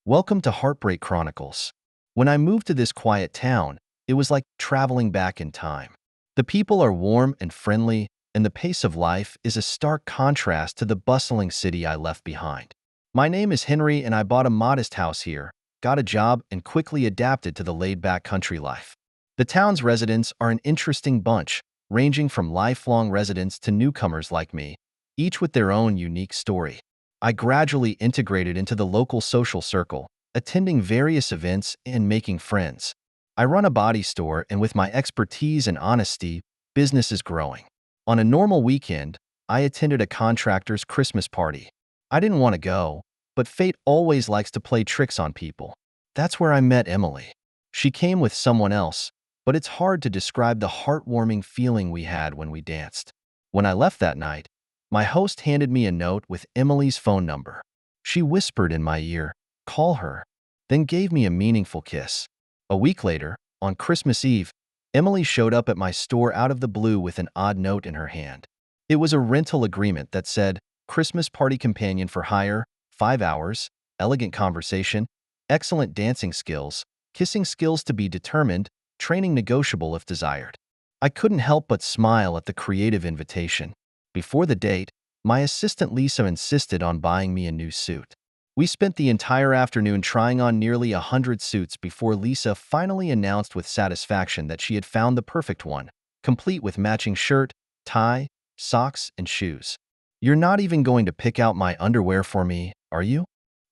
Welcome to Heartbreak Chronicles. When I moved to this quiet town, it was like traveling back in time. The people are warm and friendly, and the pace of life is a stark contrast to the bustling city I left behind. My name is Henry, and I bought a modest house here, got a job, and quickly adapted to the laid-back country life. The town's residents are an interesting bunch, ranging from lifelong residents to newcomers like me, each with their own unique story. I gradually integrated into the local social circle, attending various events and making friends. I run a body store, and with my expertise and honesty, business is growing. On a normal weekend, I attended a contractor's Christmas party. I didn't want to go, but fate always likes to play tricks on people. That's where I met Emily. She came with someone else, but it's hard to describe the heartwarming feeling we had when we danced. When I left that night, my host handed me a note with Emily's phone number. She whispered in my ear, "Call her," then gave me a meaningful kiss. A week later, on Christmas Eve, Emily showed up at my store out of the blue with an odd note in her hand. It was a rental agreement that said, "Christmas party companion for hire, 5 hours, elegant conversation, excellent dancing skills, kissing skills to be determined, training negotiable if desired." I couldn't help but smile at the creative invitation. Before the date, my assistant Lisa insisted on buying me a new suit. We spent the entire afternoon trying on nearly 100 suits before Lisa finally announced with satisfaction that she had found the perfect one, complete with matching shirt, tie, socks, and shoes. "You're not even going to pick out my underwear for me, are you?"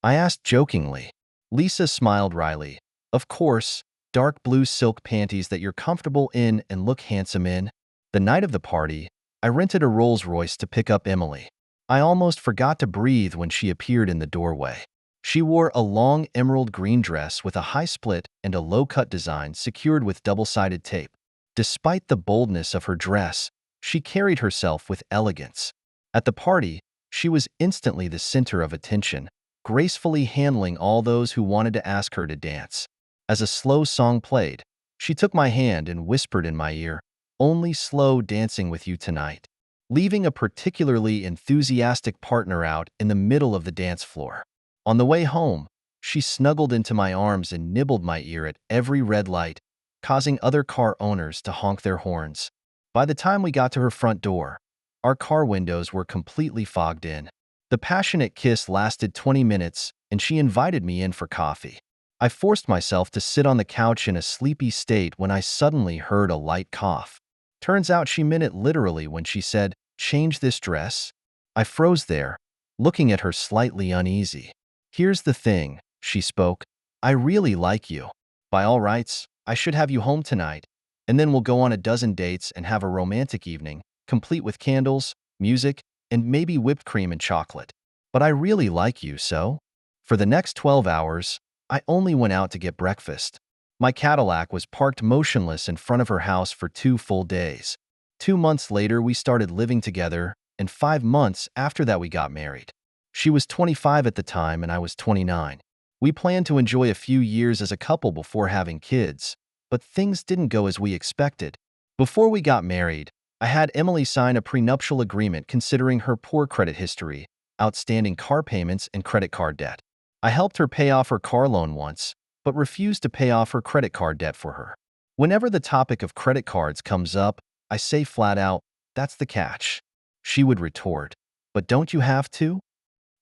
I asked jokingly. Lisa smiled wryly. "Of course, dark blue silk panties that you're comfortable in and look handsome in." The night of the party, I rented a Rolls-Royce to pick up Emily. I almost forgot to breathe when she appeared in the doorway. She wore a long emerald green dress with a high split and a low-cut design secured with double-sided tape. Despite the boldness of her dress, she carried herself with elegance. At the party, she was instantly the center of attention, gracefully handling all those who wanted to ask her to dance. As a slow song played, she took my hand and whispered in my ear, "Only slow dancing with you tonight," leaving a particularly enthusiastic partner out in the middle of the dance floor. On the way home, she snuggled into my arms and nibbled my ear at every red light, causing other car owners to honk their horns. By the time we got to her front door, our car windows were completely fogged in. The passionate kiss lasted 20 minutes, and she invited me in for coffee. I forced myself to sit on the couch in a sleepy state when I suddenly heard a light cough. Turns out she meant it literally when she said, "Change this dress?" I froze there, looking at her slightly uneasy. "Here's the thing," she spoke. "I really like you. By all rights, I should have you home tonight, and then we'll go on a dozen dates and have a romantic evening, complete with candles, music, and maybe whipped cream and chocolate. But I really like you, so?" For the next 12 hours, I only went out to get breakfast. My Cadillac was parked motionless in front of her house for 2 full days. 2 months later, we started living together, and 5 months after that, we got married. She was 25 at the time, and I was 29. We planned to enjoy a few years as a couple before having kids, but things didn't go as we expected. Before we got married, I had Emily sign a prenuptial agreement considering her poor credit history, outstanding car payments, and credit card debt. I helped her pay off her car loan once, but refused to pay off her credit card debt for her. Whenever the topic of credit cards comes up, I say flat out, "That's the catch." She would retort, "But don't you have to?"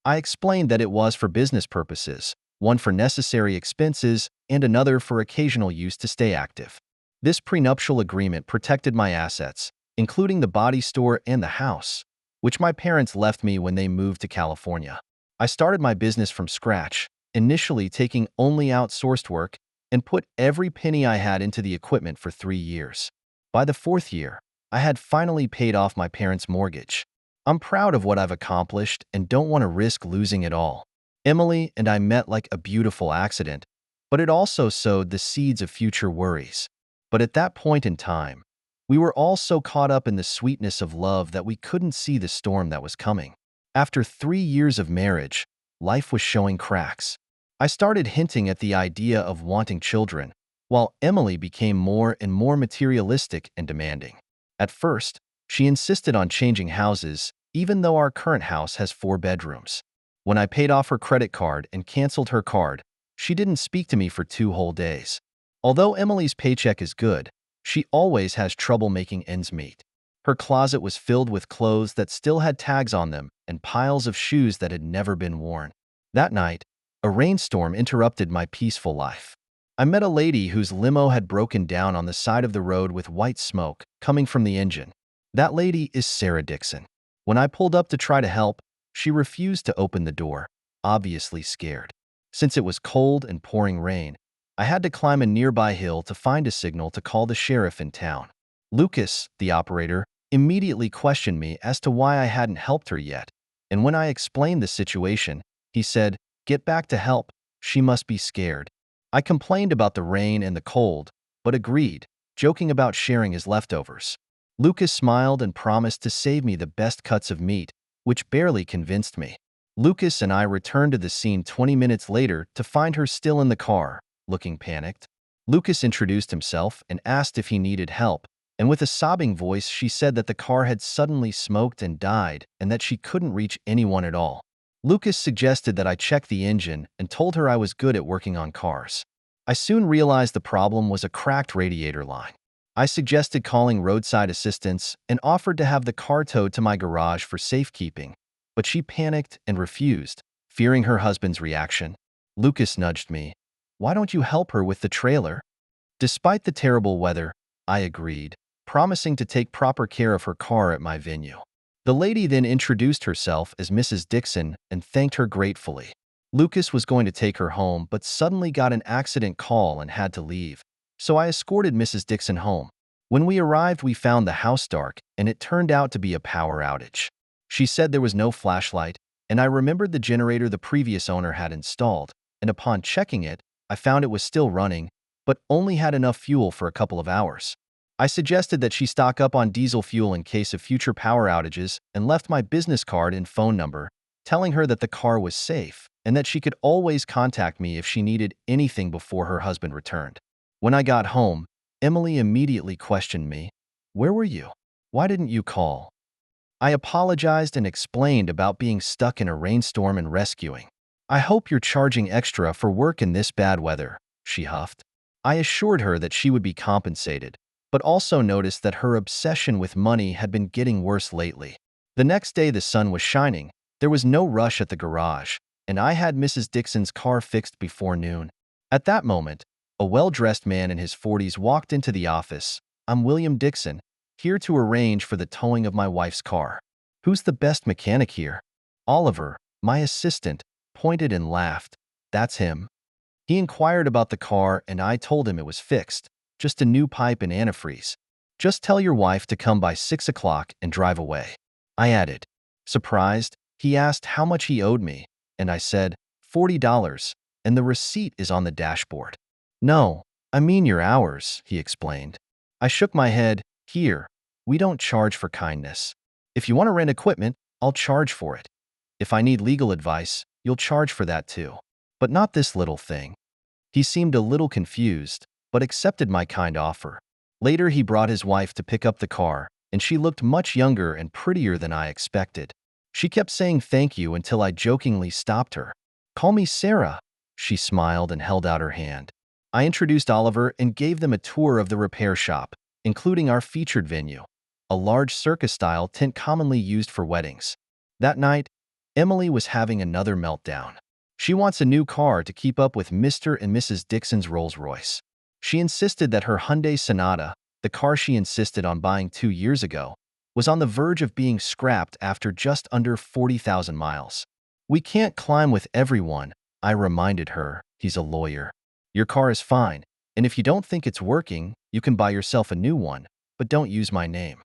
I explained that it was for business purposes, one for necessary expenses and another for occasional use to stay active. This prenuptial agreement protected my assets, including the body store and the house, which my parents left me when they moved to California. I started my business from scratch, initially taking only outsourced work, and put every penny I had into the equipment for 3 years. By the 4th year, I had finally paid off my parents' mortgage. I'm proud of what I've accomplished and don't want to risk losing it all. Emily and I met like a beautiful accident, but it also sowed the seeds of future worries. But at that point in time, we were all so caught up in the sweetness of love that we couldn't see the storm that was coming. After 3 years of marriage, life was showing cracks. I started hinting at the idea of wanting children, while Emily became more and more materialistic and demanding. At first, she insisted on changing houses, even though our current house has 4 bedrooms. When I paid off her credit card and canceled her card, She didn't speak to me for 2 whole days. Although Emily's paycheck is good, she always has trouble making ends meet. Her closet was filled with clothes that still had tags on them and piles of shoes that had never been worn. That night, a rainstorm interrupted my peaceful life. I met a lady whose limo had broken down on the side of the road with white smoke coming from the engine. That lady is Sarah Dixon. When I pulled up to try to help, she refused to open the door, obviously scared. Since it was cold and pouring rain, I had to climb a nearby hill to find a signal to call the sheriff in town. Lucas, the operator, immediately questioned me as to why I hadn't helped her yet, and when I explained the situation, he said, "Get back to help, she must be scared." I complained about the rain and the cold, but agreed, joking about sharing his leftovers. Lucas smiled and promised to save me the best cuts of meat, which barely convinced me. Lucas and I returned to the scene 20 minutes later to find her still in the car, looking panicked. Lucas introduced himself and asked if he needed help, and with a sobbing voice she said that the car had suddenly smoked and died and that she couldn't reach anyone at all. Lucas suggested that I check the engine and told her I was good at working on cars. I soon realized the problem was a cracked radiator line. I suggested calling roadside assistance and offered to have the car towed to my garage for safekeeping, but she panicked and refused, fearing her husband's reaction. Lucas nudged me. "Why don't you help her with the trailer?" Despite the terrible weather, I agreed, promising to take proper care of her car at my venue. The lady then introduced herself as Mrs. Dixon and thanked her gratefully. Lucas was going to take her home but suddenly got an accident call and had to leave, so I escorted Mrs. Dixon home. When we arrived, we found the house dark, and it turned out to be a power outage. She said there was no flashlight, and I remembered the generator the previous owner had installed, and upon checking it, I found it was still running, but only had enough fuel for a couple of hours. I suggested that she stock up on diesel fuel in case of future power outages and left my business card and phone number, telling her that the car was safe and that she could always contact me if she needed anything before her husband returned. When I got home, Emily immediately questioned me. "Where were you? Why didn't you call?" I apologized and explained about being stuck in a rainstorm and rescuing. "I hope you're charging extra for work in this bad weather," she huffed. I assured her that she would be compensated, but also noticed that her obsession with money had been getting worse lately. The next day the sun was shining, there was no rush at the garage, and I had Mrs. Dixon's car fixed before noon. At that moment, a well-dressed man in his 40s walked into the office. "I'm William Dixon, here to arrange for the towing of my wife's car." "Who's the best mechanic here?" "Oliver, my assistant," pointed and laughed. "That's him." He inquired about the car and I told him it was fixed, just a new pipe and antifreeze. "Just tell your wife to come by 6 o'clock and drive away," I added. Surprised, he asked how much he owed me, and I said, $40, and the receipt is on the dashboard. "No, I mean your hours," he explained. I shook my head. "Here, we don't charge for kindness. If you want to rent equipment, I'll charge for it. If I need legal advice, you'll charge for that too. But not this little thing." He seemed a little confused, but accepted my kind offer. Later, he brought his wife to pick up the car, and she looked much younger and prettier than I expected. She kept saying thank you until I jokingly stopped her. "Call me Sarah." She smiled and held out her hand. I introduced Oliver and gave them a tour of the repair shop, including our featured venue, a large circus-style tent commonly used for weddings. That night, Emily was having another meltdown. She wants a new car to keep up with Mr. and Mrs. Dixon's Rolls-Royce. She insisted that her Hyundai Sonata, the car she insisted on buying 2 years ago, was on the verge of being scrapped after just under 40,000 miles. "We can't climb with everyone," I reminded her. "He's a lawyer. Your car is fine, and if you don't think it's working, you can buy yourself a new one, but don't use my name."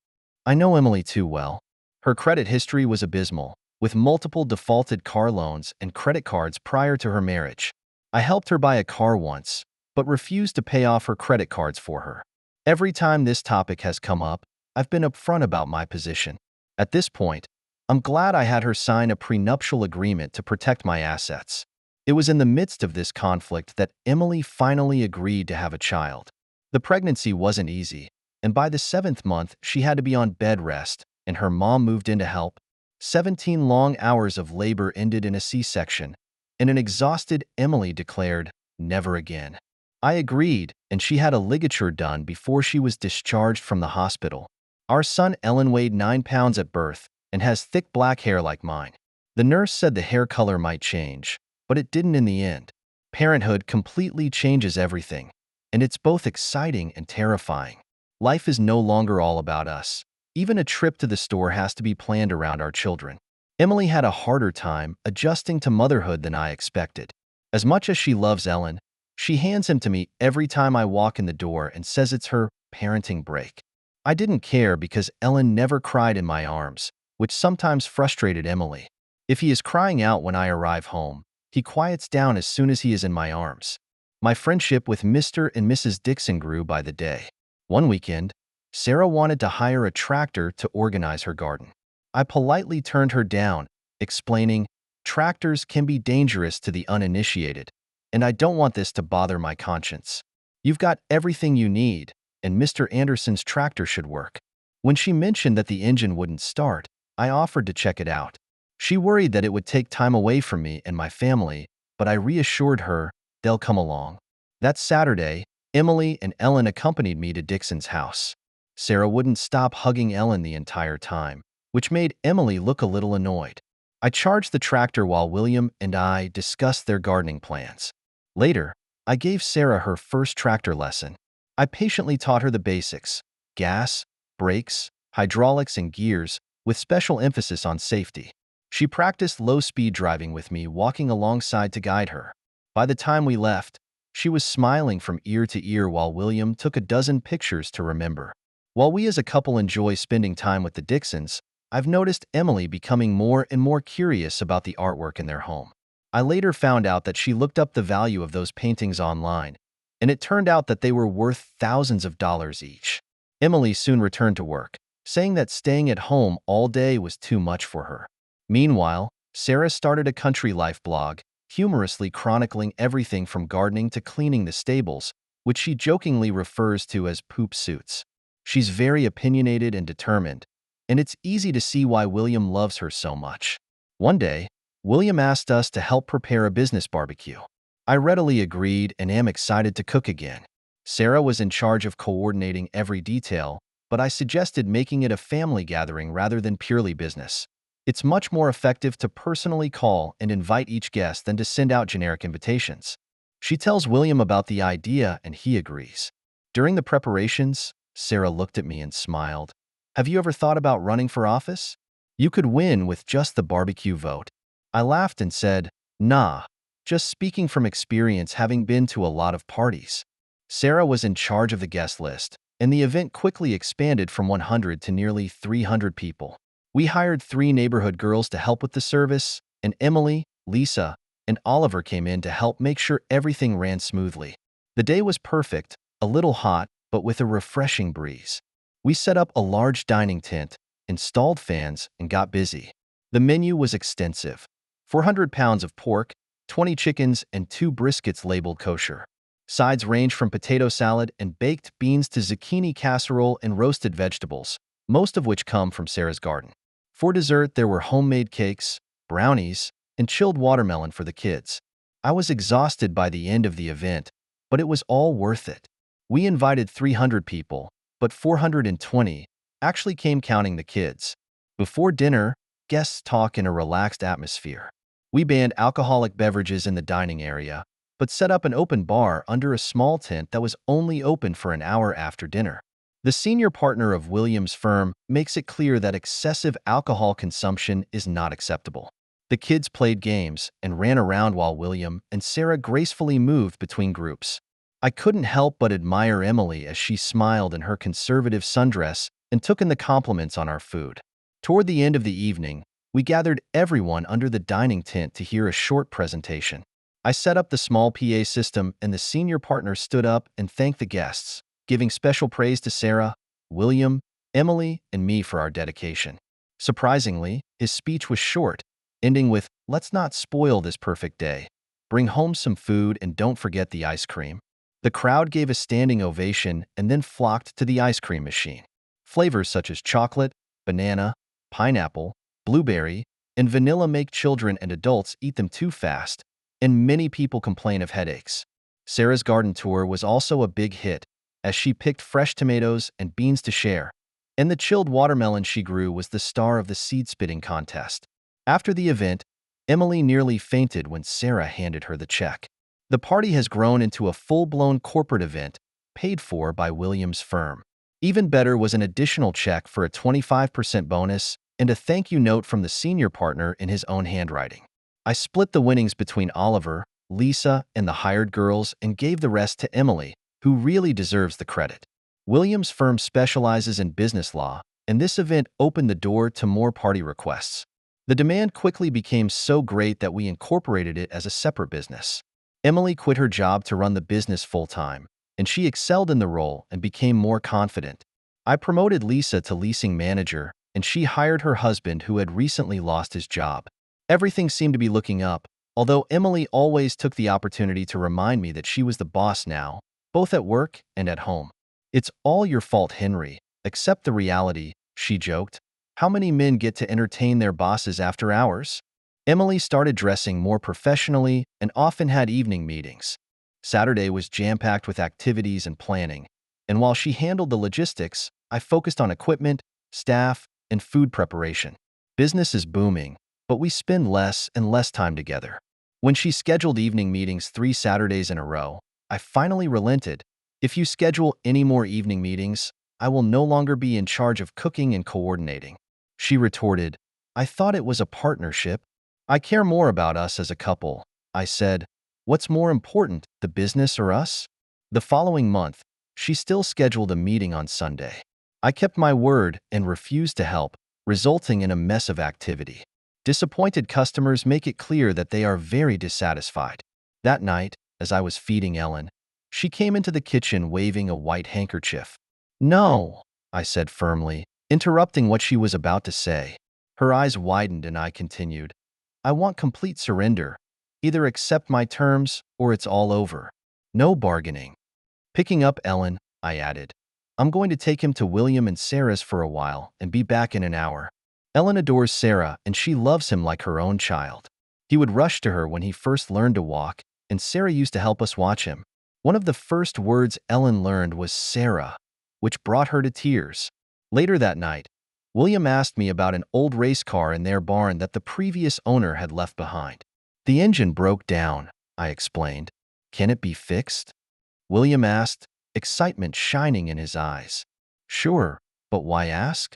I know Emily too well. Her credit history was abysmal, with multiple defaulted car loans and credit cards prior to her marriage. I helped her buy a car once, but refused to pay off her credit cards for her. Every time this topic has come up, I've been upfront about my position. At this point, I'm glad I had her sign a prenuptial agreement to protect my assets. It was in the midst of this conflict that Emily finally agreed to have a child. The pregnancy wasn't easy, and by the 7th month, she had to be on bed rest, and her mom moved in to help. 17 long hours of labor ended in a C-section, and an exhausted Emily declared, never again. I agreed, and she had a ligature done before she was discharged from the hospital. Our son Ellen weighed 9 pounds at birth and has thick black hair like mine. The nurse said the hair color might change, but it didn't in the end. Parenthood completely changes everything, and it's both exciting and terrifying. Life is no longer all about us. Even a trip to the store has to be planned around our children. Emily had a harder time adjusting to motherhood than I expected. As much as she loves Ellen, she hands him to me every time I walk in the door and says it's her parenting break. I didn't care because Ellen never cried in my arms, which sometimes frustrated Emily. If he is crying out when I arrive home, he quiets down as soon as he is in my arms. My friendship with Mr. and Mrs. Dixon grew by the day. One weekend, Sarah wanted to hire a tractor to organize her garden. I politely turned her down, explaining, "Tractors can be dangerous to the uninitiated, and I don't want this to bother my conscience. You've got everything you need, and Mr. Anderson's tractor should work." When she mentioned that the engine wouldn't start, I offered to check it out. She worried that it would take time away from me and my family, but I reassured her they'll come along. That Saturday, Emily and Ellen accompanied me to Dixon's house. Sarah wouldn't stop hugging Ellen the entire time, which made Emily look a little annoyed. I charged the tractor while William and I discussed their gardening plans. Later, I gave Sarah her first tractor lesson. I patiently taught her the basics: gas, brakes, hydraulics, and gears, with special emphasis on safety. She practiced low-speed driving with me, walking alongside to guide her. By the time we left, she was smiling from ear to ear while William took a dozen pictures to remember. While we as a couple enjoy spending time with the Dixons, I've noticed Emily becoming more and more curious about the artwork in their home. I later found out that she looked up the value of those paintings online, and it turned out that they were worth thousands of dollars each. Emily soon returned to work, saying that staying at home all day was too much for her. Meanwhile, Sarah started a country life blog, humorously chronicling everything from gardening to cleaning the stables, which she jokingly refers to as poop suits. She's very opinionated and determined, and it's easy to see why William loves her so much. One day, William asked us to help prepare a business barbecue. I readily agreed and am excited to cook again. Sarah was in charge of coordinating every detail, but I suggested making it a family gathering rather than purely business. It's much more effective to personally call and invite each guest than to send out generic invitations. She tells William about the idea and he agrees. During the preparations, Sarah looked at me and smiled. "Have you ever thought about running for office? You could win with just the barbecue vote." I laughed and said, "Nah, just speaking from experience, having been to a lot of parties." Sarah was in charge of the guest list, and the event quickly expanded from 100 to nearly 300 people. We hired 3 neighborhood girls to help with the service, and Emily, Lisa, and Oliver came in to help make sure everything ran smoothly. The day was perfect, a little hot, but with a refreshing breeze. We set up a large dining tent, installed fans, and got busy. The menu was extensive: 400 pounds of pork, 20 chickens, and 2 briskets labeled kosher. Sides range from potato salad and baked beans to zucchini casserole and roasted vegetables, most of which come from Sarah's garden. For dessert, there were homemade cakes, brownies, and chilled watermelon for the kids. I was exhausted by the end of the event, but it was all worth it. We invited 300 people, but 420 actually came counting the kids. Before dinner, guests talk in a relaxed atmosphere. We banned alcoholic beverages in the dining area, but set up an open bar under a small tent that was only open for an hour after dinner. The senior partner of William's firm makes it clear that excessive alcohol consumption is not acceptable. The kids played games and ran around while William and Sarah gracefully moved between groups. I couldn't help but admire Emily as she smiled in her conservative sundress and took in the compliments on our food. Toward the end of the evening, we gathered everyone under the dining tent to hear a short presentation. I set up the small PA system and the senior partner stood up and thanked the guests, giving special praise to Sarah, William, Emily, and me for our dedication. Surprisingly, his speech was short, ending with, "Let's not spoil this perfect day. Bring home some food and don't forget the ice cream." The crowd gave a standing ovation and then flocked to the ice cream machine. Flavors such as chocolate, banana, pineapple, blueberry, and vanilla make children and adults eat them too fast, and many people complain of headaches. Sarah's garden tour was also a big hit, as she picked fresh tomatoes and beans to share, and the chilled watermelon she grew was the star of the seed-spitting contest. After the event, Emily nearly fainted when Sarah handed her the check. The party has grown into a full-blown corporate event, paid for by William's firm. Even better was an additional check for a 25% bonus and a thank you note from the senior partner in his own handwriting. I split the winnings between Oliver, Lisa, and the hired girls and gave the rest to Emily, who really deserves the credit. William's firm specializes in business law, and this event opened the door to more party requests. The demand quickly became so great that we incorporated it as a separate business. Emily quit her job to run the business full-time, and she excelled in the role and became more confident. I promoted Lisa to leasing manager, and she hired her husband who had recently lost his job. Everything seemed to be looking up, although Emily always took the opportunity to remind me that she was the boss now, both at work and at home. "It's all your fault, Henry. Accept the reality," she joked. "How many men get to entertain their bosses after hours?" Emily started dressing more professionally and often had evening meetings. Saturday was jam-packed with activities and planning, and while she handled the logistics, I focused on equipment, staff, and food preparation. Business is booming, but we spend less and less time together. When she scheduled evening meetings 3 Saturdays in a row, I finally relented. "If you schedule any more evening meetings, I will no longer be in charge of cooking and coordinating." She retorted, "I thought it was a partnership." "I care more about us as a couple," I said. "What's more important, the business or us?" The following month, she still scheduled a meeting on Sunday. I kept my word and refused to help, resulting in a mess of activity. Disappointed customers make it clear that they are very dissatisfied. That night, as I was feeding Ellen, she came into the kitchen waving a white handkerchief. "No," I said firmly, interrupting what she was about to say. Her eyes widened and I continued, "I want complete surrender. Either accept my terms or it's all over. No bargaining." Picking up Ellen, I added, "I'm going to take him to William and Sarah's for a while and be back in an hour." Ellen adores Sarah and she loves him like her own child. He would rush to her when he first learned to walk, and Sarah used to help us watch him. One of the first words Ellen learned was Sarah, which brought her to tears. Later that night, William asked me about an old race car in their barn that the previous owner had left behind. "The engine broke down," I explained. "Can it be fixed?" William asked, excitement shining in his eyes. "Sure, but why ask?"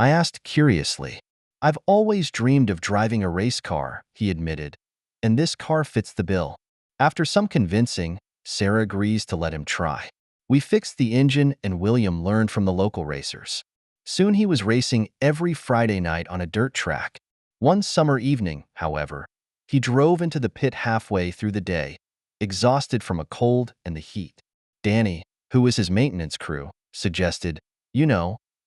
I asked curiously. "I've always dreamed of driving a race car," he admitted, "and this car fits the bill." After some convincing, Sarah agrees to let him try. We fixed the engine and William learned from the local racers. Soon he was racing every Friday night on a dirt track. One summer evening, however, he drove into the pit halfway through the day, exhausted from a cold and the heat. Danny, who was his maintenance crew, suggested,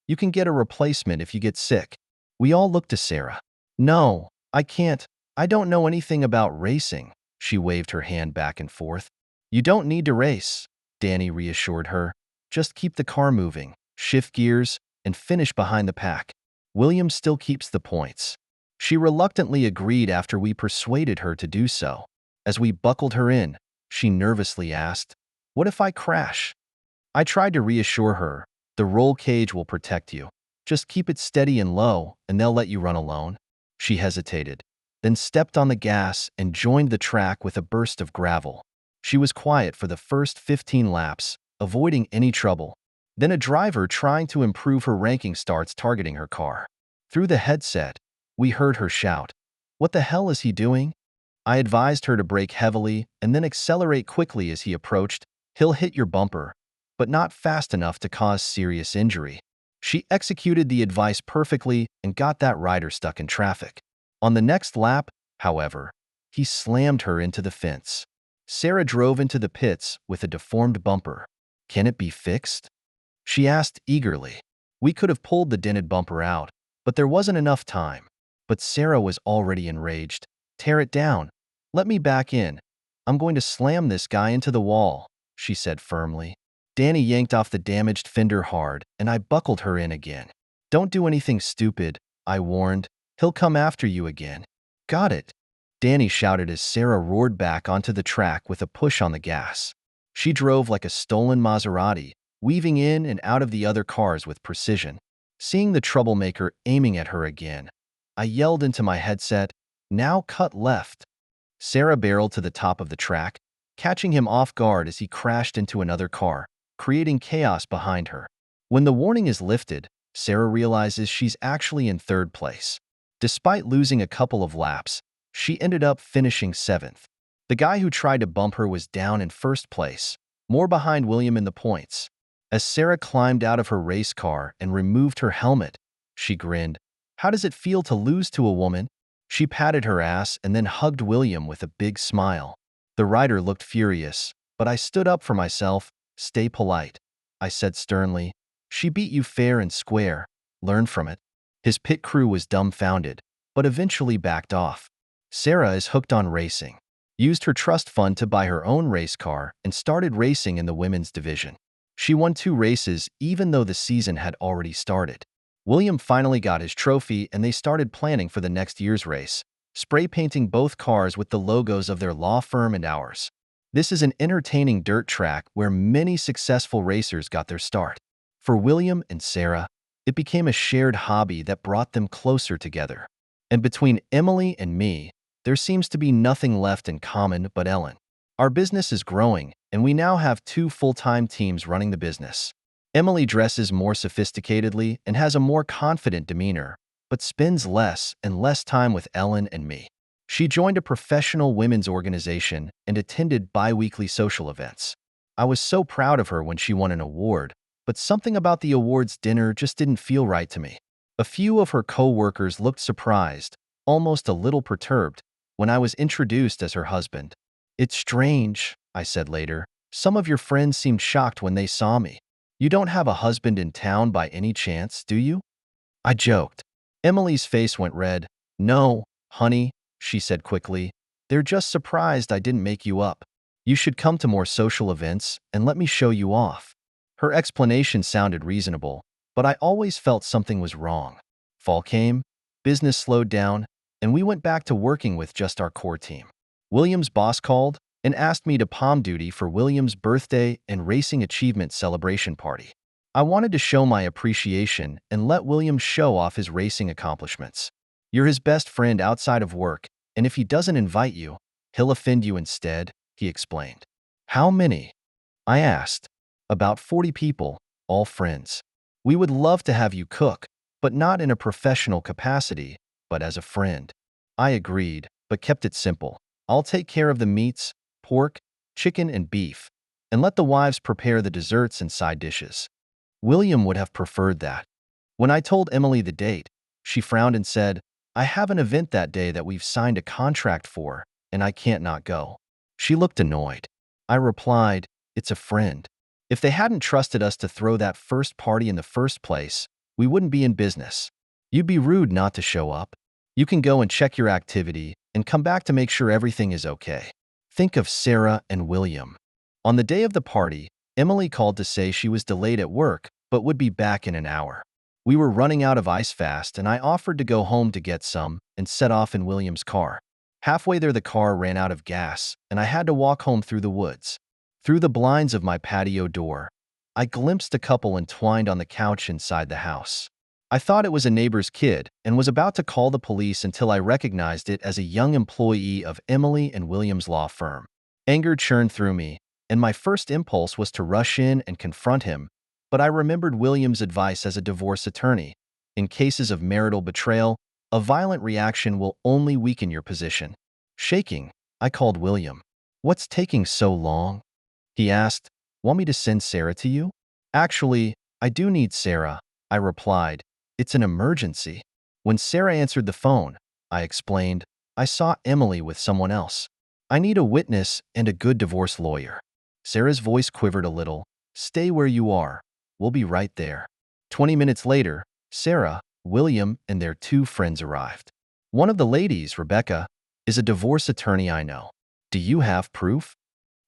"You can get a replacement if you get sick." We all looked to Sarah. "No, I can't. I don't know anything about racing." She waved her hand back and forth. "You don't need to race," Danny reassured her. "Just keep the car moving, shift gears, and finish behind the pack. William still keeps the points." She reluctantly agreed after we persuaded her to do so. As we buckled her in, she nervously asked, "What if I crash?" I tried to reassure her, "The roll cage will protect you. Just keep it steady and low, and they'll let you run alone." She hesitated, then stepped on the gas and joined the track with a burst of gravel. She was quiet for the first 15 laps, avoiding any trouble. Then a driver trying to improve her ranking starts targeting her car. Through the headset, we heard her shout, "What the hell is he doing?" I advised her to brake heavily and then accelerate quickly as he approached. "He'll hit your bumper, but not fast enough to cause serious injury." She executed the advice perfectly and got that rider stuck in traffic. On the next lap, however, he slammed her into the fence. Sarah drove into the pits with a deformed bumper. "Can it be fixed?" she asked eagerly. We could have pulled the dented bumper out, but there wasn't enough time. But Sarah was already enraged. "Tear it down. Let me back in. I'm going to slam this guy into the wall," she said firmly. Danny yanked off the damaged fender hard, and I buckled her in again. "Don't do anything stupid," I warned. "He'll come after you again." "Got it." Danny shouted as Sarah roared back onto the track with a push on the gas. She drove like a stolen Maserati, weaving in and out of the other cars with precision. Seeing the troublemaker aiming at her again, I yelled into my headset, "Now cut left." Sarah barreled to the top of the track, catching him off guard as he crashed into another car, creating chaos behind her. When the warning is lifted, Sarah realizes she's actually in third place. Despite losing a couple of laps, she ended up finishing seventh. The guy who tried to bump her was down in first place, more behind William in the points. As Sarah climbed out of her race car and removed her helmet, she grinned. "How does it feel to lose to a woman?" She patted her ass and then hugged William with a big smile. The rider looked furious, but I stood up for myself. "Stay polite," I said sternly. "She beat you fair and square. Learn from it." His pit crew was dumbfounded, but eventually backed off. Sarah is hooked on racing, used her trust fund to buy her own race car, and started racing in the women's division. She won 2 races even though the season had already started. William finally got his trophy and they started planning for the next year's race, spray painting both cars with the logos of their law firm and ours. This is an entertaining dirt track where many successful racers got their start. For William and Sarah, it became a shared hobby that brought them closer together. And between Emily and me, there seems to be nothing left in common but Ellen. Our business is growing, and we now have 2 full-time teams running the business. Emily dresses more sophisticatedly and has a more confident demeanor, but spends less and less time with Ellen and me. She joined a professional women's organization and attended bi-weekly social events. I was so proud of her when she won an award, but something about the awards dinner just didn't feel right to me. A few of her co-workers looked surprised, almost a little perturbed, when I was introduced as her husband. "It's strange," I said later. "Some of your friends seemed shocked when they saw me. You don't have a husband in town by any chance, do you?" I joked. Emily's face went red. "No, honey," she said quickly. "They're just surprised I didn't make you up. You should come to more social events and let me show you off." Her explanation sounded reasonable, but I always felt something was wrong. Fall came, business slowed down, and we went back to working with just our core team. William's boss called and asked me to palm duty for William's birthday and racing achievement celebration party. I wanted to show my appreciation and let William show off his racing accomplishments. "You're his best friend outside of work, and if he doesn't invite you, he'll offend you instead," he explained. "How many?" I asked. "About 40 people, all friends. We would love to have you cook, but not in a professional capacity, but as a friend." I agreed, but kept it simple. "I'll take care of the meats, pork, chicken, and beef, and let the wives prepare the desserts and side dishes." William would have preferred that. When I told Emily the date, she frowned and said, "I have an event that day that we've signed a contract for, and I can't not go." She looked annoyed. I replied, "It's a friend. If they hadn't trusted us to throw that first party in the first place, we wouldn't be in business. You'd be rude not to show up. You can go and check your activity and come back to make sure everything is okay." Think of Sarah and William. On the day of the party, Emily called to say she was delayed at work but would be back in an hour. We were running out of ice fast and I offered to go home to get some and set off in William's car. Halfway there the car ran out of gas and I had to walk home through the woods. Through the blinds of my patio door, I glimpsed a couple entwined on the couch inside the house. I thought it was a neighbor's kid and was about to call the police until I recognized it as a young employee of Emily and William's law firm. Anger churned through me, and my first impulse was to rush in and confront him, but I remembered William's advice as a divorce attorney. In cases of marital betrayal, a violent reaction will only weaken your position. Shaking, I called William. "What's taking so long?" He asked. "Want me to send Sarah to you?" "Actually, I do need Sarah," I replied. "It's an emergency." When Sarah answered the phone, I explained, "I saw Emily with someone else. I need a witness and a good divorce lawyer." Sarah's voice quivered a little. "Stay where you are. We'll be right there." 20 minutes later, Sarah, William, and their 2 friends arrived. One of the ladies, Rebecca, is a divorce attorney I know. "Do you have proof?"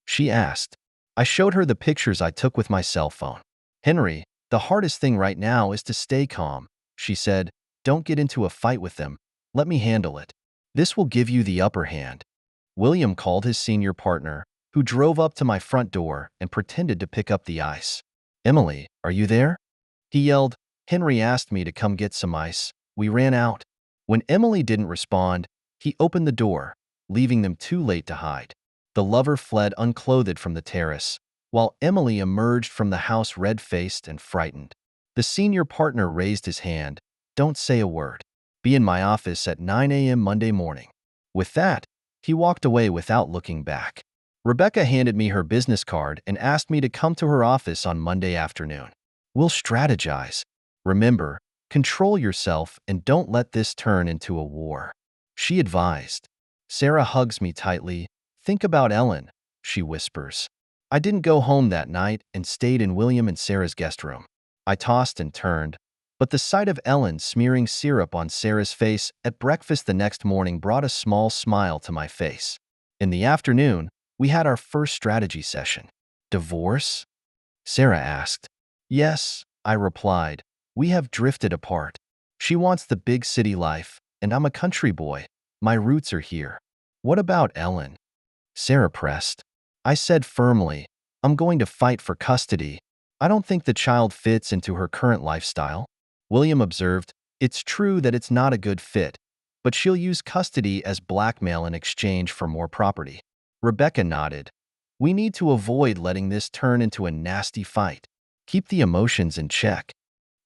she asked. I showed her the pictures I took with my cell phone. "Henry, the hardest thing right now is to stay calm," she said. "Don't get into a fight with them. Let me handle it." This will give you the upper hand. William called his senior partner, who drove up to my front door and pretended to pick up the ice. Emily, are you there? He yelled. Henry asked me to come get some ice. We ran out. When Emily didn't respond, he opened the door, leaving them too late to hide. The lover fled unclothed from the terrace, while Emily emerged from the house red-faced and frightened. The senior partner raised his hand. Don't say a word. Be in my office at 9 a.m. Monday morning. With that, he walked away without looking back. Rebecca handed me her business card and asked me to come to her office on Monday afternoon. We'll strategize. Remember, control yourself and don't let this turn into a war, she advised. Sarah hugs me tightly. Think about Ellen, she whispers. I didn't go home that night and stayed in William and Sarah's guest room. I tossed and turned, but the sight of Ellen smearing syrup on Sarah's face at breakfast the next morning brought a small smile to my face. In the afternoon, we had our first strategy session. Divorce? Sarah asked. Yes, I replied. We have drifted apart. She wants the big city life, and I'm a country boy. My roots are here. What about Ellen? Sarah pressed. I said firmly, I'm going to fight for custody. I don't think the child fits into her current lifestyle. William observed, it's true that it's not a good fit, but she'll use custody as blackmail in exchange for more property. Rebecca nodded. We need to avoid letting this turn into a nasty fight. Keep the emotions in check.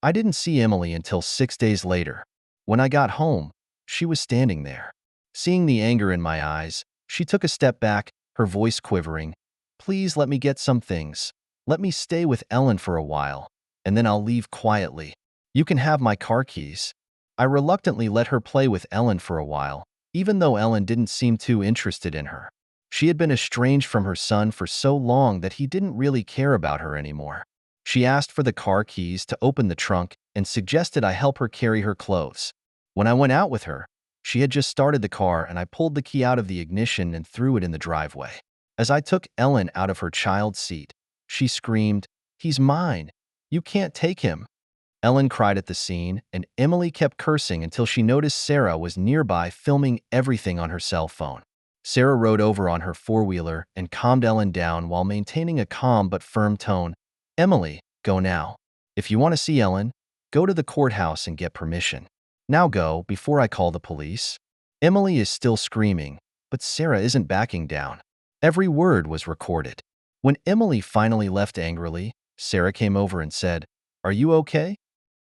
I didn't see Emily until 6 days later. When I got home, she was standing there. Seeing the anger in my eyes, she took a step back, her voice quivering. Please let me get some things. Let me stay with Ellen for a while, and then I'll leave quietly. You can have my car keys. I reluctantly let her play with Ellen for a while, even though Ellen didn't seem too interested in her. She had been estranged from her son for so long that he didn't really care about her anymore. She asked for the car keys to open the trunk and suggested I help her carry her clothes. When I went out with her, she had just started the car and I pulled the key out of the ignition and threw it in the driveway. As I took Ellen out of her child's seat, she screamed, He's mine. You can't take him. Ellen cried at the scene, and Emily kept cursing until she noticed Sarah was nearby filming everything on her cell phone. Sarah rode over on her four-wheeler and calmed Ellen down while maintaining a calm but firm tone. Emily, go now. If you want to see Ellen, go to the courthouse and get permission. Now go, before I call the police. Emily is still screaming, but Sarah isn't backing down. Every word was recorded. When Emily finally left angrily, Sarah came over and said, Are you okay?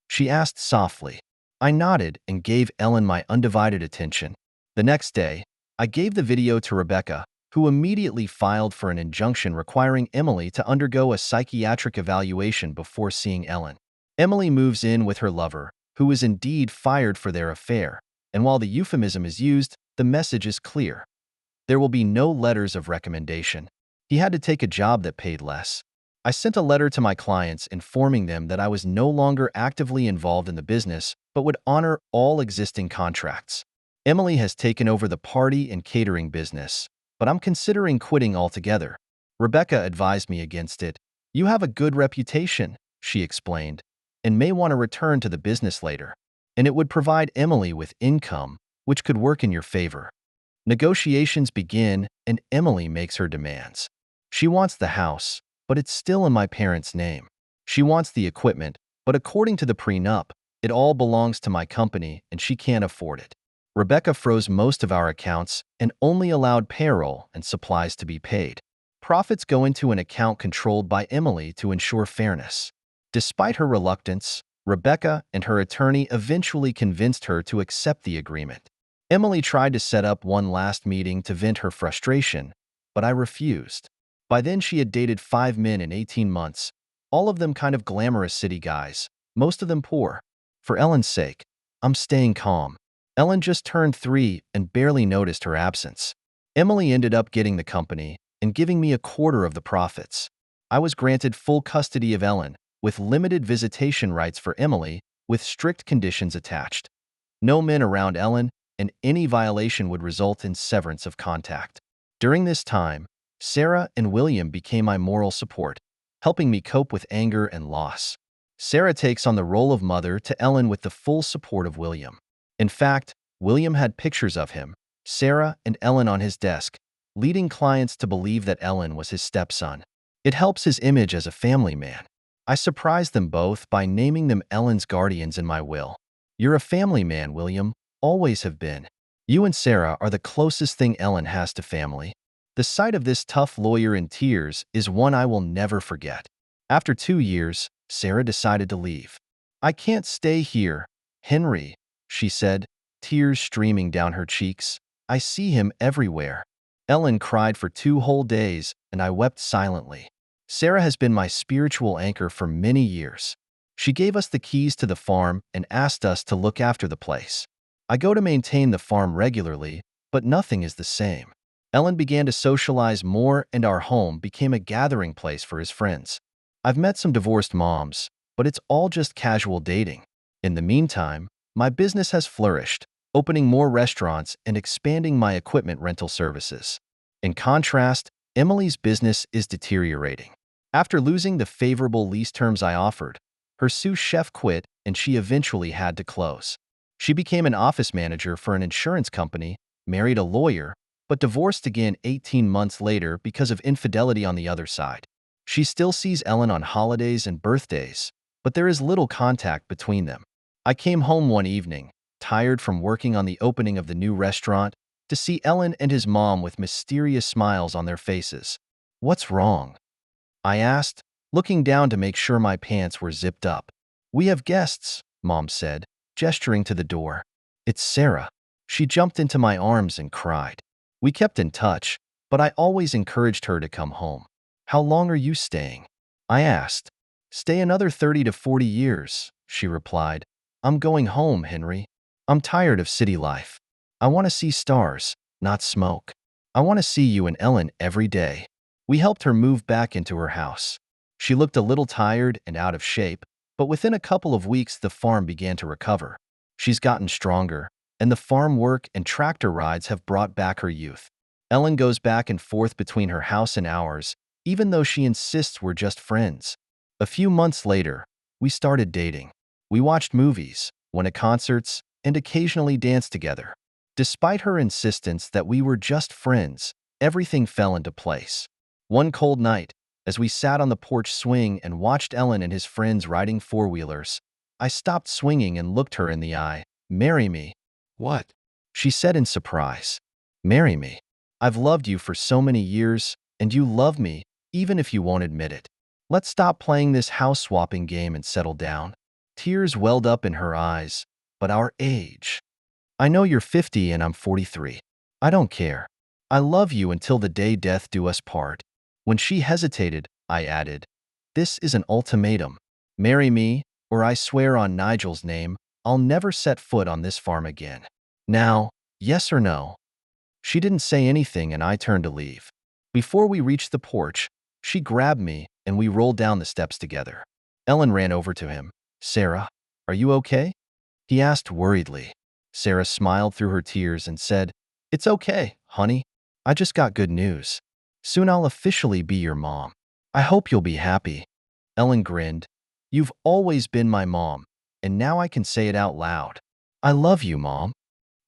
She asked softly. I nodded and gave Ellen my undivided attention. The next day, I gave the video to Rebecca, who immediately filed for an injunction requiring Emily to undergo a psychiatric evaluation before seeing Ellen. Emily moves in with her lover, who is indeed fired for their affair, and while the euphemism is used, the message is clear. There will be no letters of recommendation. He had to take a job that paid less. I sent a letter to my clients informing them that I was no longer actively involved in the business, but would honor all existing contracts. Emily has taken over the party and catering business, but I'm considering quitting altogether. Rebecca advised me against it. You have a good reputation, she explained, and may want to return to the business later. And it would provide Emily with income, which could work in your favor. Negotiations begin, and Emily makes her demands. She wants the house, but it's still in my parents' name. She wants the equipment, but according to the prenup, it all belongs to my company and she can't afford it. Rebecca froze most of our accounts and only allowed payroll and supplies to be paid. Profits go into an account controlled by Emily to ensure fairness. Despite her reluctance, Rebecca and her attorney eventually convinced her to accept the agreement. Emily tried to set up one last meeting to vent her frustration, but I refused. By then she had dated 5 men in 18 months, all of them kind of glamorous city guys, most of them poor. For Ellen's sake, I'm staying calm. Ellen just turned 3 and barely noticed her absence. Emily ended up getting the company and giving me a quarter of the profits. I was granted full custody of Ellen, with limited visitation rights for Emily, with strict conditions attached. No men around Ellen, and any violation would result in severance of contact. During this time, Sarah and William became my moral support, helping me cope with anger and loss. Sarah takes on the role of mother to Ellen with the full support of William. In fact, William had pictures of him, Sarah and Ellen on his desk, leading clients to believe that Ellen was his stepson. It helps his image as a family man. I surprised them both by naming them Ellen's guardians in my will. You're a family man, William. Always have been. You and Sarah are the closest thing Ellen has to family. The sight of this tough lawyer in tears is one I will never forget. After 2 years, Sarah decided to leave. I can't stay here, Henry, she said, tears streaming down her cheeks. I see him everywhere. Ellen cried for 2 whole days, and I wept silently. Sarah has been my spiritual anchor for many years. She gave us the keys to the farm and asked us to look after the place. I go to maintain the farm regularly, but nothing is the same. Ellen began to socialize more, and our home became a gathering place for his friends. I've met some divorced moms, but it's all just casual dating. In the meantime, my business has flourished, opening more restaurants and expanding my equipment rental services. In contrast, Emily's business is deteriorating. After losing the favorable lease terms I offered, her sous chef quit and she eventually had to close. She became an office manager for an insurance company, married a lawyer, but divorced again 18 months later because of infidelity on the other side. She still sees Ellen on holidays and birthdays, but there is little contact between them. I came home one evening, tired from working on the opening of the new restaurant, to see Ellen and his mom with mysterious smiles on their faces. What's wrong? I asked, looking down to make sure my pants were zipped up. We have guests, Mom said, gesturing to the door. It's Sarah. She jumped into my arms and cried. We kept in touch, but I always encouraged her to come home. How long are you staying? I asked. Stay another 30 to 40 years, she replied. I'm going home, Henry. I'm tired of city life. I want to see stars, not smoke. I want to see you and Ellen every day. We helped her move back into her house. She looked a little tired and out of shape, but within a couple of weeks the farm began to recover. She's gotten stronger, and the farm work and tractor rides have brought back her youth. Ellen goes back and forth between her house and ours, even though she insists we're just friends. A few months later, we started dating. We watched movies, went to concerts, and occasionally danced together. Despite her insistence that we were just friends, everything fell into place. One cold night, as we sat on the porch swing and watched Ellen and his friends riding four-wheelers, I stopped swinging and looked her in the eye. Marry me. What? She said in surprise. Marry me. I've loved you for so many years, and you love me, even if you won't admit it. Let's stop playing this house-swapping game and settle down. Tears welled up in her eyes. But our age. I know you're 50 and I'm 43. I don't care. I love you until the day death do us part. When she hesitated, I added, this is an ultimatum. Marry me, or I swear on Nigel's name, I'll never set foot on this farm again. Now, yes or no? She didn't say anything and I turned to leave. Before we reached the porch, she grabbed me and we rolled down the steps together. Ellen ran over to him. Sarah, are you okay? He asked worriedly. Sarah smiled through her tears and said, It's okay, honey. I just got good news. Soon I'll officially be your mom. I hope you'll be happy. Ellen grinned. You've always been my mom, and now I can say it out loud. I love you, Mom.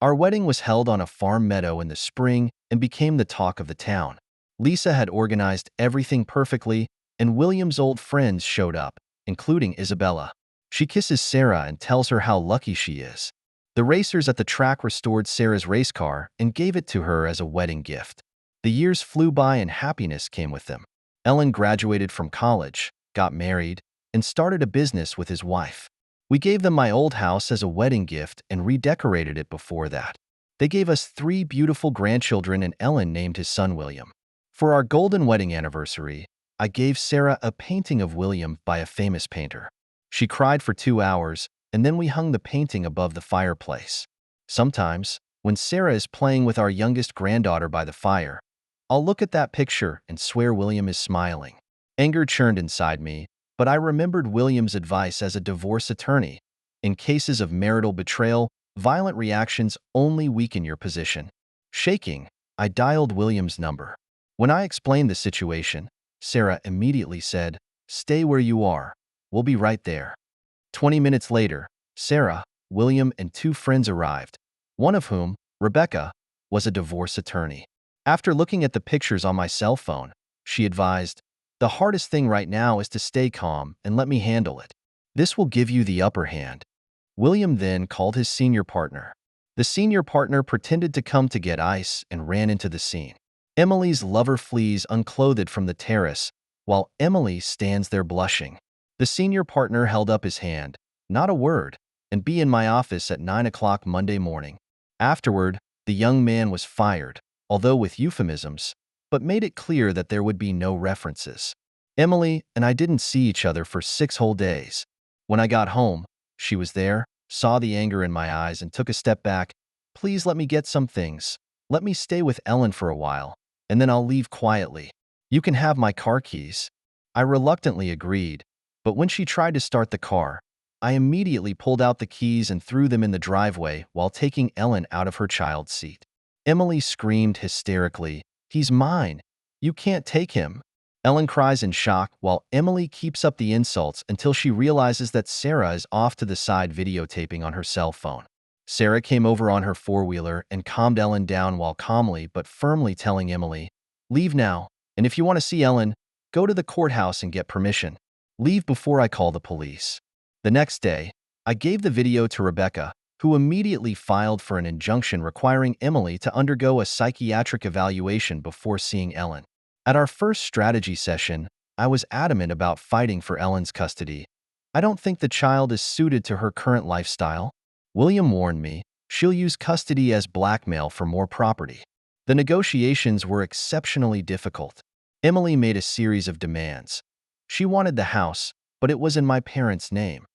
Our wedding was held on a farm meadow in the spring and became the talk of the town. Lisa had organized everything perfectly, and William's old friends showed up, including Isabella. She kisses Sarah and tells her how lucky she is. The racers at the track restored Sarah's race car and gave it to her as a wedding gift. The years flew by and happiness came with them. Ellen graduated from college, got married, and started a business with his wife. We gave them my old house as a wedding gift and redecorated it before that. They gave us 3 beautiful grandchildren and Ellen named his son William. For our golden wedding anniversary, I gave Sarah a painting of William by a famous painter. She cried for 2 hours, and then we hung the painting above the fireplace. Sometimes, when Sarah is playing with our youngest granddaughter by the fire, I'll look at that picture and swear William is smiling. Anger churned inside me, but I remembered William's advice as a divorce attorney. In cases of marital betrayal, violent reactions only weaken your position. Shaking, I dialed William's number. When I explained the situation, Sarah immediately said, Stay where you are. We'll be right there. 20 minutes later, Sarah, William, and 2 friends arrived, one of whom, Rebecca, was a divorce attorney. After looking at the pictures on my cell phone, she advised, "The hardest thing right now is to stay calm and let me handle it. This will give you the upper hand." William then called his senior partner. The senior partner pretended to come to get ice and ran into the scene. Emily's lover flees unclothed from the terrace, while Emily stands there blushing. The senior partner held up his hand, "Not a word, and be in my office at 9 o'clock Monday morning." Afterward, the young man was fired, although with euphemisms, but made it clear that there would be no references. Emily and I didn't see each other for 6 whole days. When I got home, she was there, saw the anger in my eyes, and took a step back. "Please let me get some things. Let me stay with Ellen for a while, and then I'll leave quietly. You can have my car keys." I reluctantly agreed, but when she tried to start the car, I immediately pulled out the keys and threw them in the driveway while taking Ellen out of her child's seat. Emily screamed hysterically, "He's mine. You can't take him." Ellen cries in shock while Emily keeps up the insults until she realizes that Sarah is off to the side videotaping on her cell phone. Sarah came over on her four-wheeler and calmed Ellen down while calmly but firmly telling Emily, "Leave now, and if you want to see Ellen, go to the courthouse and get permission. Leave before I call the police." The next day, I gave the video to Rebecca, who immediately filed for an injunction requiring Emily to undergo a psychiatric evaluation before seeing Ellen. At our first strategy session, I was adamant about fighting for Ellen's custody. "I don't think the child is suited to her current lifestyle." William warned me, "She'll use custody as blackmail for more property." The negotiations were exceptionally difficult. Emily made a series of demands. She wanted the house, but it was in my parents' name.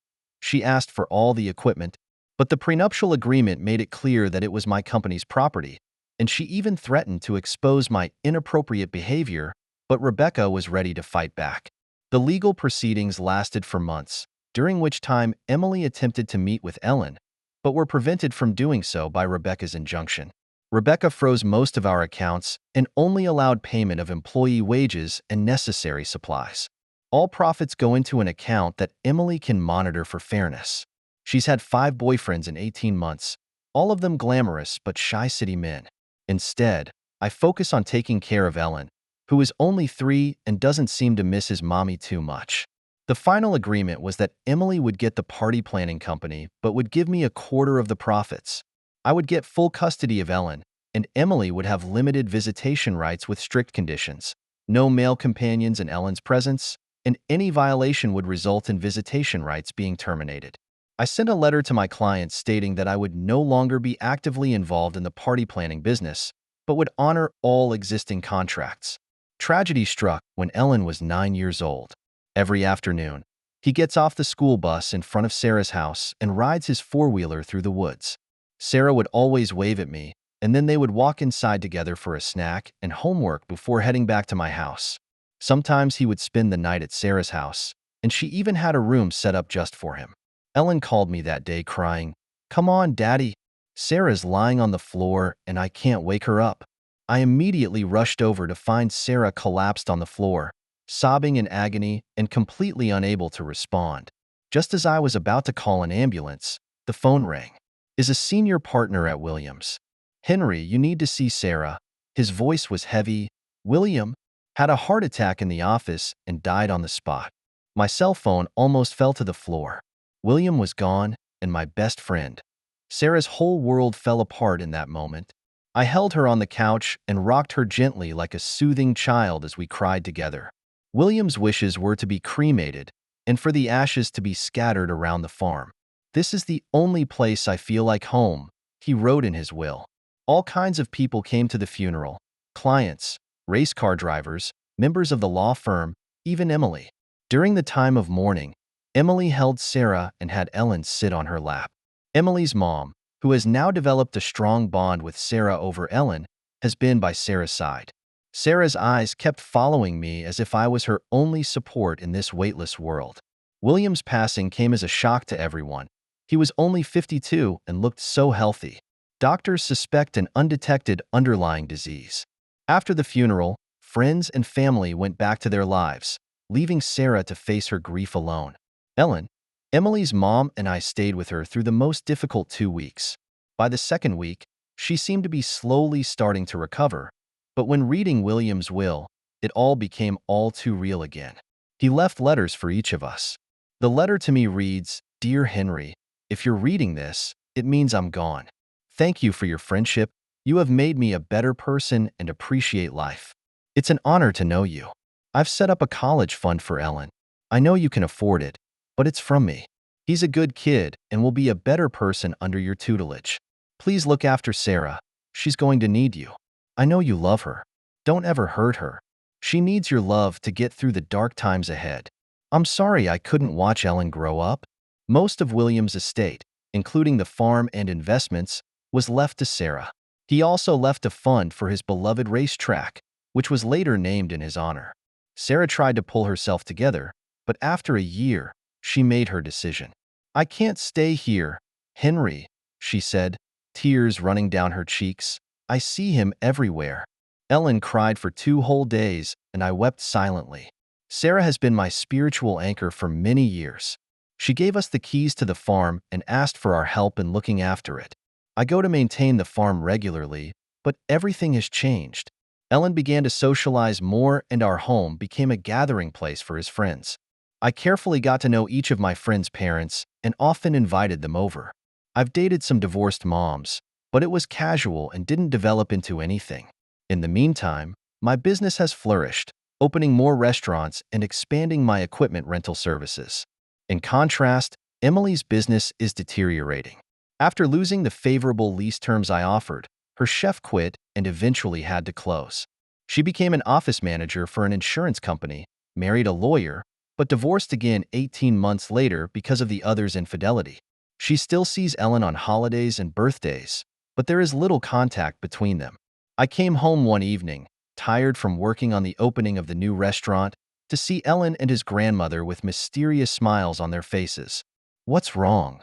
She asked for all the equipment, but the prenuptial agreement made it clear that it was my company's property, and she even threatened to expose my inappropriate behavior, but Rebecca was ready to fight back. The legal proceedings lasted for months, during which time Emily attempted to meet with Ellen, but were prevented from doing so by Rebecca's injunction. Rebecca froze most of our accounts and only allowed payment of employee wages and necessary supplies. All profits go into an account that Emily can monitor for fairness. She's had 5 boyfriends in 18 months, all of them glamorous but shy city men. Instead, I focus on taking care of Ellen, who is only 3 and doesn't seem to miss his mommy too much. The final agreement was that Emily would get the party planning company but would give me a quarter of the profits. I would get full custody of Ellen, and Emily would have limited visitation rights with strict conditions: no male companions in Ellen's presence, and any violation would result in visitation rights being terminated. I sent a letter to my clients stating that I would no longer be actively involved in the party planning business, but would honor all existing contracts. Tragedy struck when Ellen was 9 years old. Every afternoon, he gets off the school bus in front of Sarah's house and rides his four-wheeler through the woods. Sarah would always wave at me, and then they would walk inside together for a snack and homework before heading back to my house. Sometimes he would spend the night at Sarah's house, and she even had a room set up just for him. Ellen called me that day crying, "Come on, Daddy. Sarah's lying on the floor and I can't wake her up." I immediately rushed over to find Sarah collapsed on the floor, sobbing in agony and completely unable to respond. Just as I was about to call an ambulance, the phone rang. "Is a senior partner at Williams. Henry, you need to see Sarah." His voice was heavy. "William had a heart attack in the office and died on the spot." My cell phone almost fell to the floor. William was gone, and my best friend. Sarah's whole world fell apart in that moment. I held her on the couch and rocked her gently like a soothing child as we cried together. William's wishes were to be cremated and for the ashes to be scattered around the farm. "This is the only place I feel like home," he wrote in his will. All kinds of people came to the funeral: clients, race car drivers, members of the law firm, even Emily. During the time of mourning, Emily held Sarah and had Ellen sit on her lap. Emily's mom, who has now developed a strong bond with Sarah over Ellen, has been by Sarah's side. Sarah's eyes kept following me as if I was her only support in this weightless world. William's passing came as a shock to everyone. He was only 52 and looked so healthy. Doctors suspect an undetected underlying disease. After the funeral, friends and family went back to their lives, leaving Sarah to face her grief alone. Ellen, Emily's mom, and I stayed with her through the most difficult 2 weeks. By the second week, She seemed to be slowly starting to recover, but when reading William's will, it all became all too real again. He left letters for each of us. The letter to me reads, "Dear Henry, if you're reading this, it means I'm gone. Thank you for your friendship. You have made me a better person and appreciate life. It's an honor to know you. I've set up a college fund for Ellen. I know you can afford it, but it's from me. He's a good kid and will be a better person under your tutelage. Please look after Sarah. She's going to need you. I know you love her. Don't ever hurt her. She needs your love to get through the dark times ahead. I'm sorry I couldn't watch Ellen grow up." Most of William's estate, including the farm and investments, was left to Sarah. He also left a fund for his beloved racetrack, which was later named in his honor. Sarah tried to pull herself together, but after a year, she made her decision. "I can't stay here, Henry," she said, tears running down her cheeks. "I see him everywhere." Ellen cried for 2 whole days, and I wept silently. Sarah has been my spiritual anchor for many years. She gave us the keys to the farm and asked for our help in looking after it. I go to maintain the farm regularly, but everything has changed. Ellen began to socialize more, and our home became a gathering place for his friends. I carefully got to know each of my friends' parents and often invited them over. I've dated some divorced moms, but it was casual and didn't develop into anything. In the meantime, my business has flourished, opening more restaurants and expanding my equipment rental services. In contrast, Emily's business is deteriorating. After losing the favorable lease terms I offered, her chef quit and eventually had to close. She became an office manager for an insurance company, married a lawyer, but divorced again 18 months later because of the other's infidelity. She still sees Ellen on holidays and birthdays, but there is little contact between them. I came home one evening, tired from working on the opening of the new restaurant, to see Ellen and his grandmother with mysterious smiles on their faces. "What's wrong?"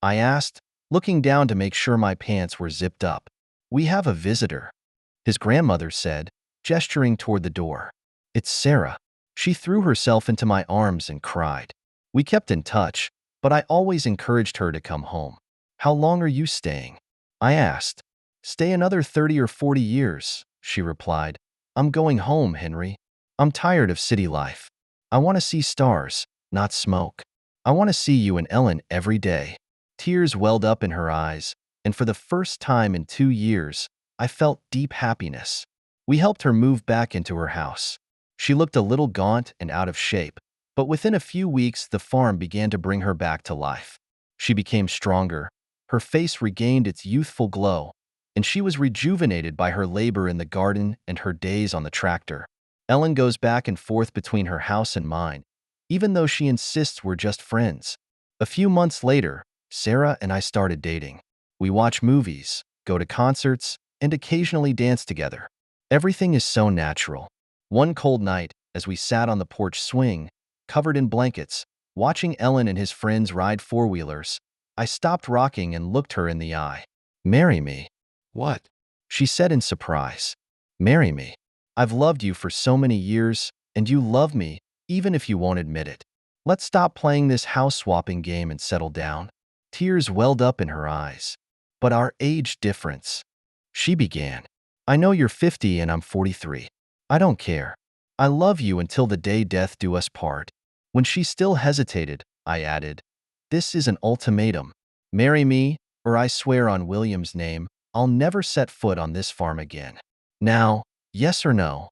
I asked, looking down to make sure my pants were zipped up. "We have a visitor," his grandmother said, gesturing toward the door. "It's Sarah." She threw herself into my arms and cried. We kept in touch, but I always encouraged her to come home. "How long are you staying?" I asked. "Stay another 30 or 40 years, she replied. "I'm going home, Henry. I'm tired of city life. I want to see stars, not smoke. I want to see you and Ellen every day." Tears welled up in her eyes, and for the first time in 2 years, I felt deep happiness. We helped her move back into her house. She looked a little gaunt and out of shape, but within a few weeks the farm began to bring her back to life. She became stronger, her face regained its youthful glow, and she was rejuvenated by her labor in the garden and her days on the tractor. Ellen goes back and forth between her house and mine, even though she insists we're just friends. A few months later, Sarah and I started dating. We watch movies, go to concerts, and occasionally dance together. Everything is so natural. One cold night, as we sat on the porch swing, covered in blankets, watching Ellen and his friends ride four-wheelers, I stopped rocking and looked her in the eye. "Marry me." "What?" she said in surprise. "Marry me. I've loved you for so many years, and you love me, even if you won't admit it. Let's stop playing this house-swapping game and settle down." Tears welled up in her eyes. "But our age difference," she began. "I know you're 50 and I'm 43. I don't care. I love you until the day death do us part." When she still hesitated, I added, "This is an ultimatum. Marry me, or I swear on William's name, I'll never set foot on this farm again. Now, yes or no?"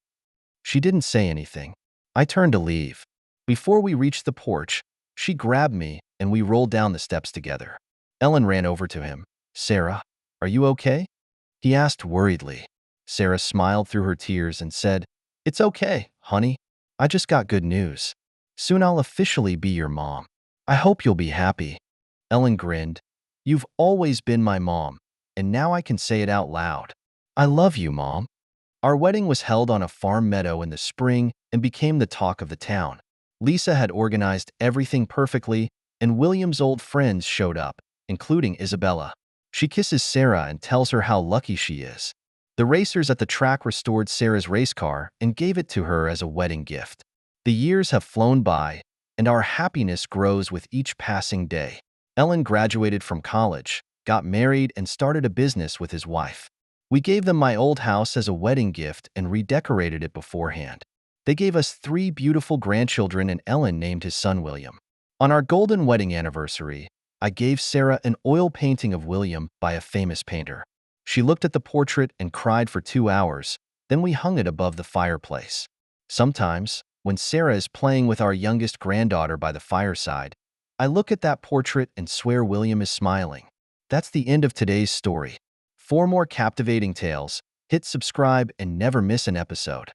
She didn't say anything. I turned to leave. Before we reached the porch, she grabbed me and we rolled down the steps together. Ellen ran over to him. "Sarah, are you okay?" he asked worriedly. Sarah smiled through her tears and said, "It's okay, honey. I just got good news. Soon I'll officially be your mom. I hope you'll be happy." Ellen grinned. "You've always been my mom, and now I can say it out loud. I love you, Mom." Our wedding was held on a farm meadow in the spring and became the talk of the town. Lisa had organized everything perfectly, and William's old friends showed up, including Isabella. She kisses Sarah and tells her how lucky she is. The racers at the track restored Sarah's race car and gave it to her as a wedding gift. The years have flown by, and our happiness grows with each passing day. Ellen graduated from college, got married, and started a business with his wife. We gave them my old house as a wedding gift and redecorated it beforehand. They gave us 3 beautiful grandchildren, and Ellen named his son William. On our golden wedding anniversary, I gave Sarah an oil painting of William by a famous painter. She looked at the portrait and cried for 2 hours, then we hung it above the fireplace. Sometimes, when Sarah is playing with our youngest granddaughter by the fireside, I look at that portrait and swear William is smiling. That's the end of today's story. For more captivating tales, hit subscribe and never miss an episode.